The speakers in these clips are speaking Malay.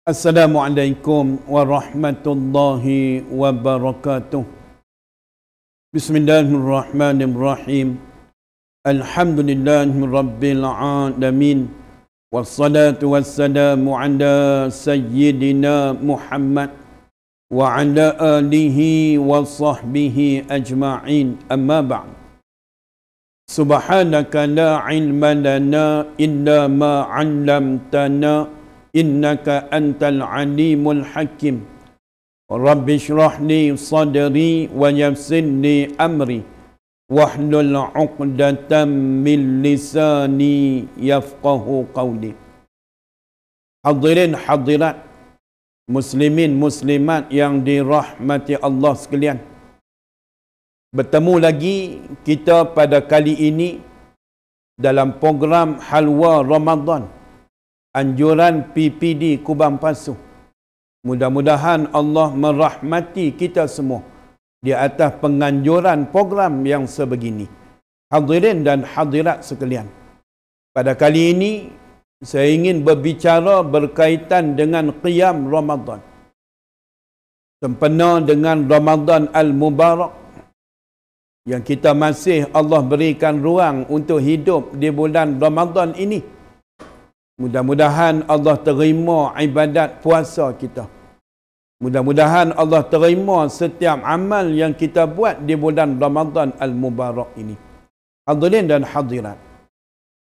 Assalamualaikum warahmatullahi wabarakatuh. Bismillahirrahmanirrahim. Alhamdulillahi rabbil alamin. Wassalatu wassalamu ala sayyidina Muhammad wa ala alihi wa sahbihi ajma'in. Amma ba'd. Subhanaka la ilma lana illa ma 'allamtana innaka antal alimul hakim. Rabbi shrah li sadri wa yassir li amri wahlul 'uqdatam min lisani yafqahu qawli. Hadirin hadirat, muslimin muslimat yang dirahmati Allah sekalian. Bertemu lagi kita pada kali ini dalam program Halwa Ramadan, anjuran PPD Kubang Pasu. Mudah-mudahan Allah merahmati kita semua di atas penganjuran program yang sebegini. Hadirin dan hadirat sekalian, pada kali ini saya ingin berbicara berkaitan dengan qiyam Ramadan, sempena dengan Ramadan Al-Mubarak yang kita masih Allah berikan ruang untuk hidup di bulan Ramadan ini. Mudah-mudahan Allah terima ibadat puasa kita. Mudah-mudahan Allah terima setiap amal yang kita buat di bulan Ramadan Al-Mubarak ini. Hadirin dan hadirat,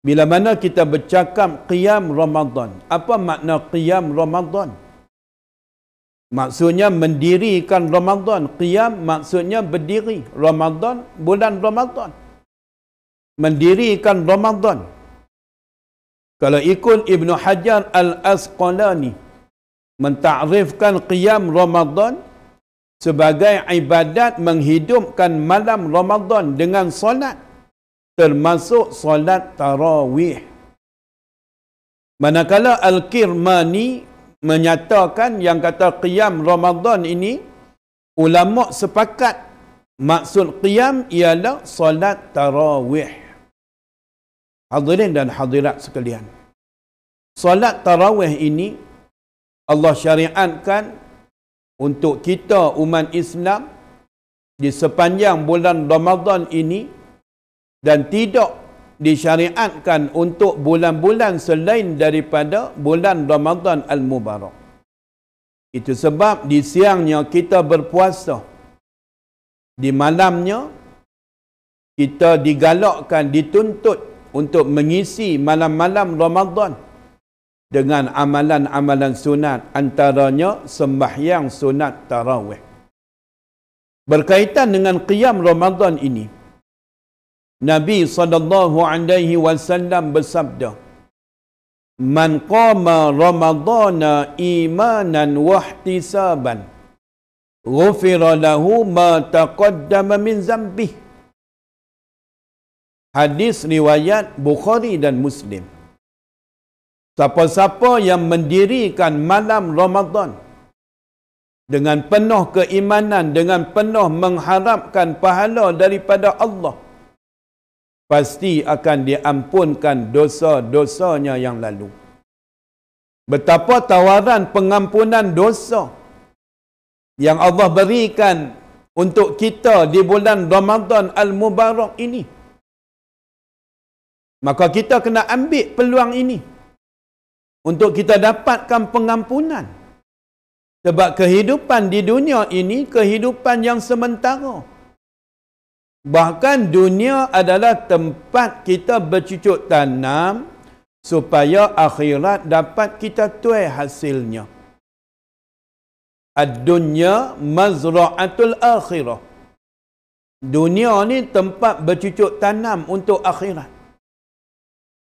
bila mana kita bercakap qiyam Ramadan, apa makna qiyam Ramadan? Maksudnya mendirikan Ramadan. Qiyam maksudnya berdiri. Ramadan, bulan Ramadan. Mendirikan Ramadan. Kalau ikut Ibn Hajar Al-Asqalani, mentakrifkan qiyam Ramadan sebagai ibadat menghidupkan malam Ramadan dengan solat, termasuk solat tarawih. Manakala Al-Kirmani menyatakan yang kata qiyam Ramadan ini, ulama sepakat maksud qiyam ialah solat tarawih. Hadirin dan hadirat sekalian, solat tarawih ini Allah syariatkan untuk kita umat Islam di sepanjang bulan Ramadan ini, dan tidak disyariatkan untuk bulan-bulan selain daripada bulan Ramadan Al-Mubarak. Itu sebab di siangnya kita berpuasa, di malamnya kita digalakkan, dituntut untuk mengisi malam-malam Ramadan dengan amalan-amalan sunat, antaranya sembahyang sunat tarawih. Berkaitan dengan qiyam Ramadan ini, Nabi SAW bersabda, "Man qama Ramadana imanan wahtisaban, ghufira lahu ma taqaddama min zambih." Hadis riwayat Bukhari dan Muslim. Siapa-siapa yang mendirikan malam Ramadan dengan penuh keimanan, dengan penuh mengharapkan pahala daripada Allah, pasti akan diampunkan dosa-dosanya yang lalu. Betapa tawaran pengampunan dosa yang Allah berikan untuk kita di bulan Ramadan Al-Mubarak ini. Maka kita kena ambil peluang ini untuk kita dapatkan pengampunan. Sebab kehidupan di dunia ini kehidupan yang sementara. Bahkan dunia adalah tempat kita bercucuk tanam supaya akhirat dapat kita tuai hasilnya. Ad-dunya mazra'atul akhirah. Dunia ni tempat bercucuk tanam untuk akhirat.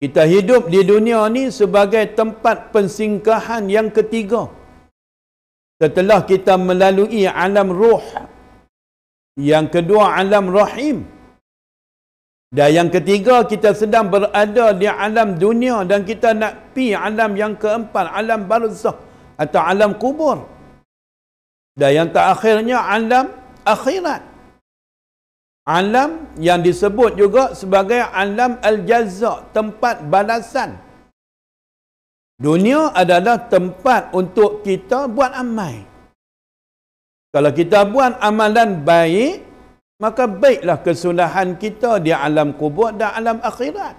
Kita hidup di dunia ni sebagai tempat pensinggahan yang ketiga. Setelah kita melalui alam ruh, yang kedua alam rahim, Dan yang ketiga, kita sedang berada di alam dunia dan kita nak pi alam yang keempat, alam barzakh atau alam kubur. Dan yang terakhirnya alam akhirat. Alam yang disebut juga sebagai alam al-jaza, tempat balasan. Dunia adalah tempat untuk kita buat amal. Kalau kita buat amalan baik, maka baiklah kesudahan kita di alam kubur dan alam akhirat.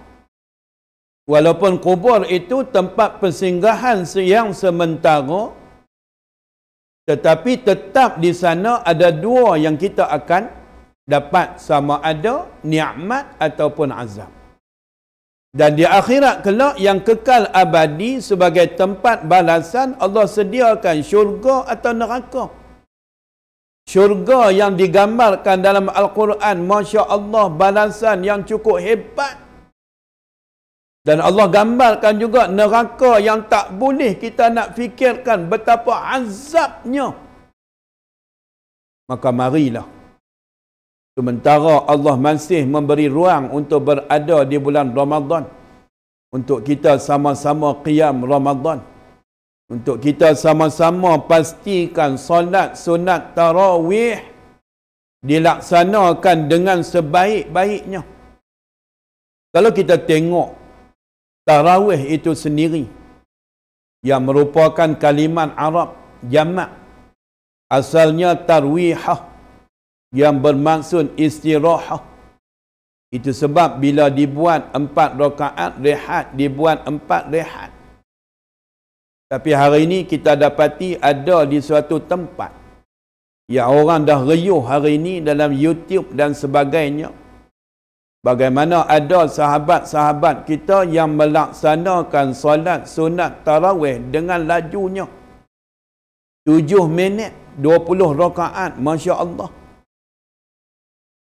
Walaupun kubur itu tempat persinggahan yang sementara, tetapi tetap di sana ada dua yang kita akan dapat, sama ada nikmat ataupun azab. Dan di akhirat kelak yang kekal abadi sebagai tempat balasan, Allah sediakan syurga atau neraka. Syurga yang digambarkan dalam Al-Quran, Masya Allah, balasan yang cukup hebat. Dan Allah gambarkan juga neraka yang tak boleh kita nak fikirkan betapa azabnya. Maka marilah, sementara Allah masih memberi ruang untuk berada di bulan Ramadan, untuk kita sama-sama qiyam Ramadan, untuk kita sama-sama pastikan solat sunat tarawih dilaksanakan dengan sebaik-baiknya. Kalau kita tengok tarawih itu sendiri, yang merupakan kalimat Arab jamak, asalnya tarwihah, yang bermaksud istirahah. Itu sebab bila dibuat 4 rakaat rehat, dibuat 4 rehat. Tapi hari ini kita dapati ada di suatu tempat yang orang dah riuh hari ini dalam YouTube dan sebagainya, bagaimana ada sahabat-sahabat kita yang melaksanakan solat sunat tarawih dengan lajunya 7 minit 20 rakaat, Masya Allah.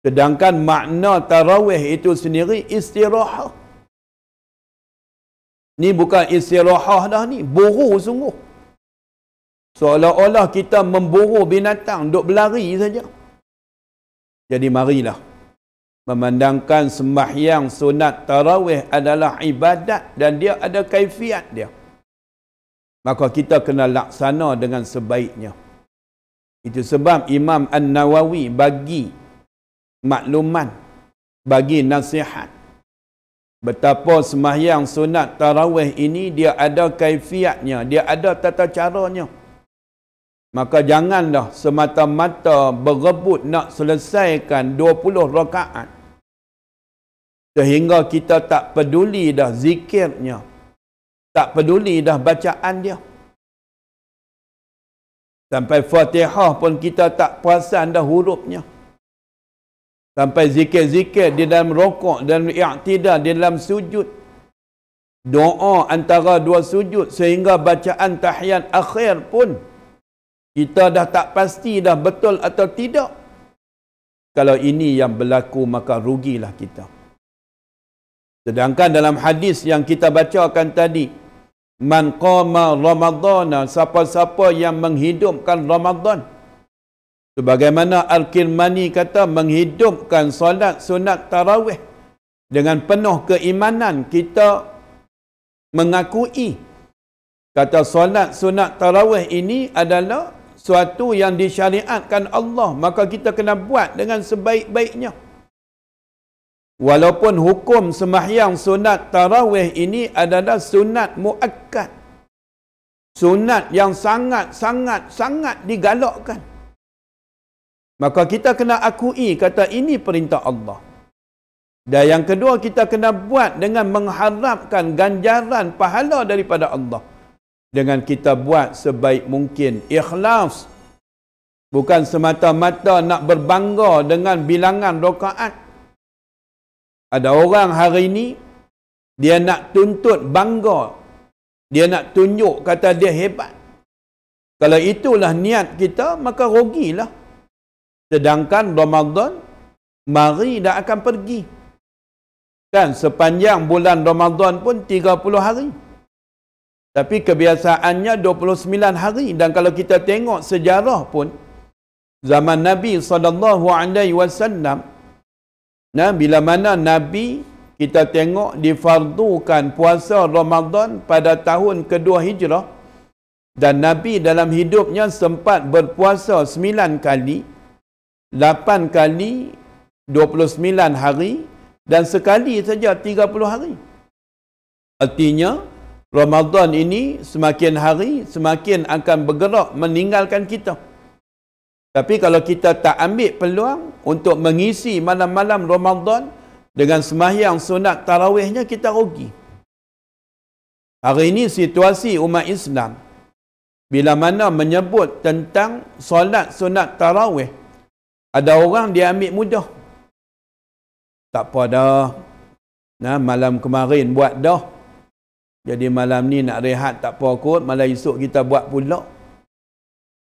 Sedangkan makna tarawih itu sendiri istirahah. Ni bukan istirahah dah ni, buru sungguh. Seolah-olah kita memburu binatang, duk berlari saja. Jadi marilah memandangkan sembahyang sunat tarawih adalah ibadat dan dia ada kaifiat dia. Maka kita kena laksana dengan sebaiknya. Itu sebab Imam An-Nawawi bagi makluman, bagi nasihat betapa sembahyang sunat tarawih ini dia ada kaifiatnya, dia ada tata caranya. Maka janganlah semata-mata berebut nak selesaikan 20 rakaat sehingga kita tak peduli dah zikirnya, tak peduli dah bacaan dia. Sampai Fatihah pun kita tak perasan dah hurufnya. Sampai zikir-zikir di dalam rokok, dalam i'tidal, di dalam sujud, doa antara dua sujud sehingga bacaan tahiyat akhir pun kita dah tak pasti dah betul atau tidak. Kalau ini yang berlaku, maka rugilah kita. Sedangkan dalam hadis yang kita bacakan tadi, man qama ramadana, siapa-siapa yang menghidupkan Ramadan, sebagaimana Al-Kirmani kata, menghidupkan solat sunat tarawih dengan penuh keimanan, kita mengakui kata solat sunat tarawih ini adalah suatu yang disyariatkan Allah, maka kita kena buat dengan sebaik-baiknya. Walaupun hukum sembahyang sunat tarawih ini adalah sunat muakkad, sunat yang sangat digalakkan, maka kita kena akui kata ini perintah Allah. Dan yang kedua, kita kena buat dengan mengharapkan ganjaran pahala daripada Allah, dengan kita buat sebaik mungkin, ikhlas, bukan semata-mata nak berbangga dengan bilangan rakaat. Ada orang hari ini dia nak tuntut bangga, dia nak tunjuk kata dia hebat. Kalau itulah niat kita, maka rugilah. Sedangkan Ramadan mari dah akan pergi. Kan sepanjang bulan Ramadan pun 30 hari. Tapi kebiasaannya 29 hari. Dan kalau kita tengok sejarah pun, zaman Nabi SAW, Nah, bila mana Nabi kita tengok difardukan puasa Ramadan pada tahun kedua Hijrah, dan Nabi dalam hidupnya sempat berpuasa 9 kali, 8 kali 29 hari, dan sekali saja 30 hari. Artinya Ramadan ini semakin hari semakin akan bergerak meninggalkan kita. Tapi kalau kita tak ambil peluang untuk mengisi malam-malam Ramadan dengan sembahyang sunat tarawihnya, kita rugi. Hari ini situasi umat Islam, bila mana menyebut tentang solat sunat tarawih, ada orang dia ambil mudah. Tak apa dah. Nah, malam kemarin buat dah. Jadi malam ni nak rehat tak apa kot, malam esok kita buat pula.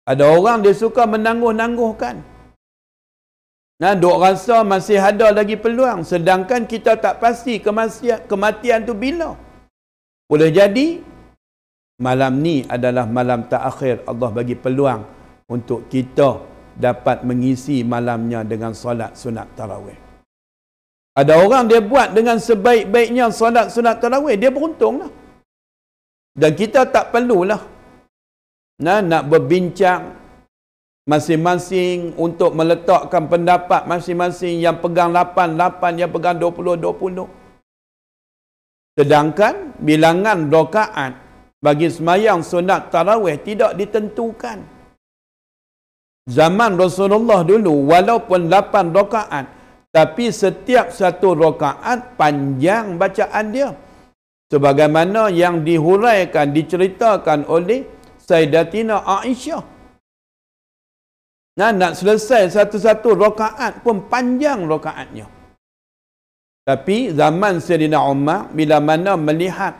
Ada orang dia suka menangguh-nangguhkan. Nah, duk rasa masih ada lagi peluang, sedangkan kita tak pasti kematian tu bila. Boleh jadi malam ni adalah malam terakhir Allah bagi peluang untuk kita dapat mengisi malamnya dengan solat sunat tarawih. Ada orang dia buat dengan sebaik-baiknya solat sunat tarawih, dia beruntung lah. Dan kita tak perlulah nak berbincang masing-masing untuk meletakkan pendapat masing-masing, yang pegang 8, yang pegang 20. Sedangkan bilangan rakaat bagi sembahyang sunat tarawih tidak ditentukan. Zaman Rasulullah dulu walaupun 8 rakaat, tapi setiap satu rakaat panjang bacaan dia, sebagaimana yang dihuraikan, diceritakan oleh Sayyidatina Aisyah. Nah, nak selesai satu-satu rakaat pun panjang rakaatnya. Tapi zaman Sayyidina Umar, bila mana melihat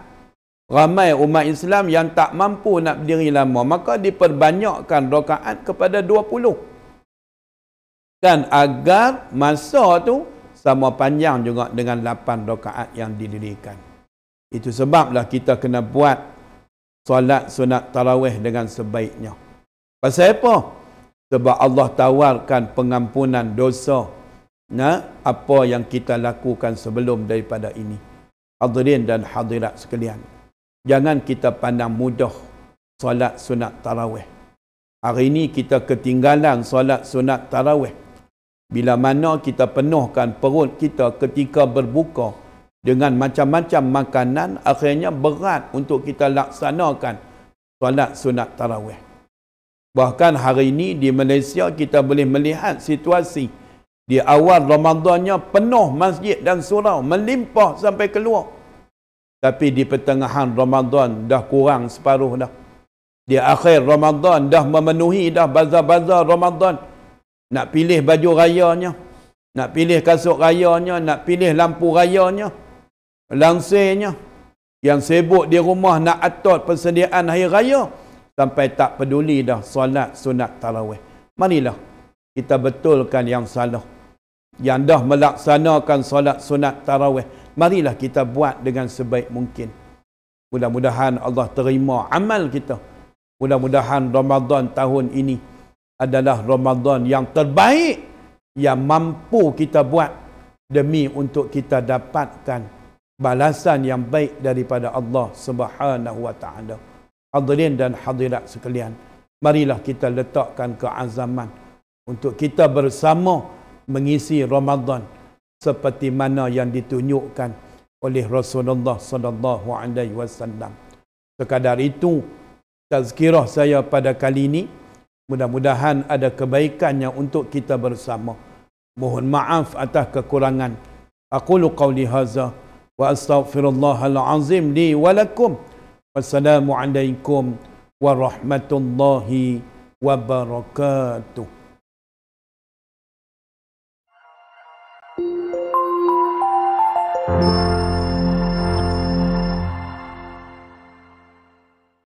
ramai umat Islam yang tak mampu nak berdiri lama, maka diperbanyakkan rakaat kepada 20. Dan agar masa tu sama panjang juga dengan 8 rakaat yang didirikan. Itu sebablah kita kena buat solat sunat tarawih dengan sebaiknya. Pasal apa? Sebab Allah tawarkan pengampunan dosa, apa yang kita lakukan sebelum daripada ini. Hadirin dan hadirat sekalian, jangan kita pandang mudah solat sunat tarawih. Hari ini kita ketinggalan solat sunat tarawih. Bila mana kita penuhkan perut kita ketika berbuka dengan macam-macam makanan, akhirnya berat untuk kita laksanakan solat sunat tarawih. Bahkan hari ini di Malaysia kita boleh melihat situasi di awal Ramadannya penuh masjid dan surau, melimpah sampai keluar. Tapi di pertengahan Ramadan dah kurang separuh dah. Di akhir Ramadan dah memenuhi dah bazar-bazar Ramadan. Nak pilih baju rayanya, nak pilih kasut rayanya, nak pilih lampu rayanya, langsirnya. Yang sibuk di rumah nak atur persediaan hari raya, sampai tak peduli dah solat sunat tarawih. Marilah kita betulkan yang salah. Yang dah melaksanakan solat sunat tarawih, marilah kita buat dengan sebaik mungkin. Mudah-mudahan Allah terima amal kita. Mudah-mudahan Ramadan tahun ini adalah Ramadan yang terbaik yang mampu kita buat demi untuk kita dapatkan balasan yang baik daripada Allah Subhanahu wa taala. Hadirin dan hadirat sekalian, marilah kita letakkan keazaman untuk kita bersama mengisi Ramadan seperti mana yang ditunjukkan oleh Rasulullah sallallahu alaihi wasallam. Sekadar itu tazkirah saya pada kali ini. Mudah-mudahan ada kebaikannya untuk kita bersama. Mohon maaf atas kekurangan. Aqulu qawli hadza wa astaghfirullahal azim li wa lakum. Wassalamu alaikum warahmatullahi wabarakatuh.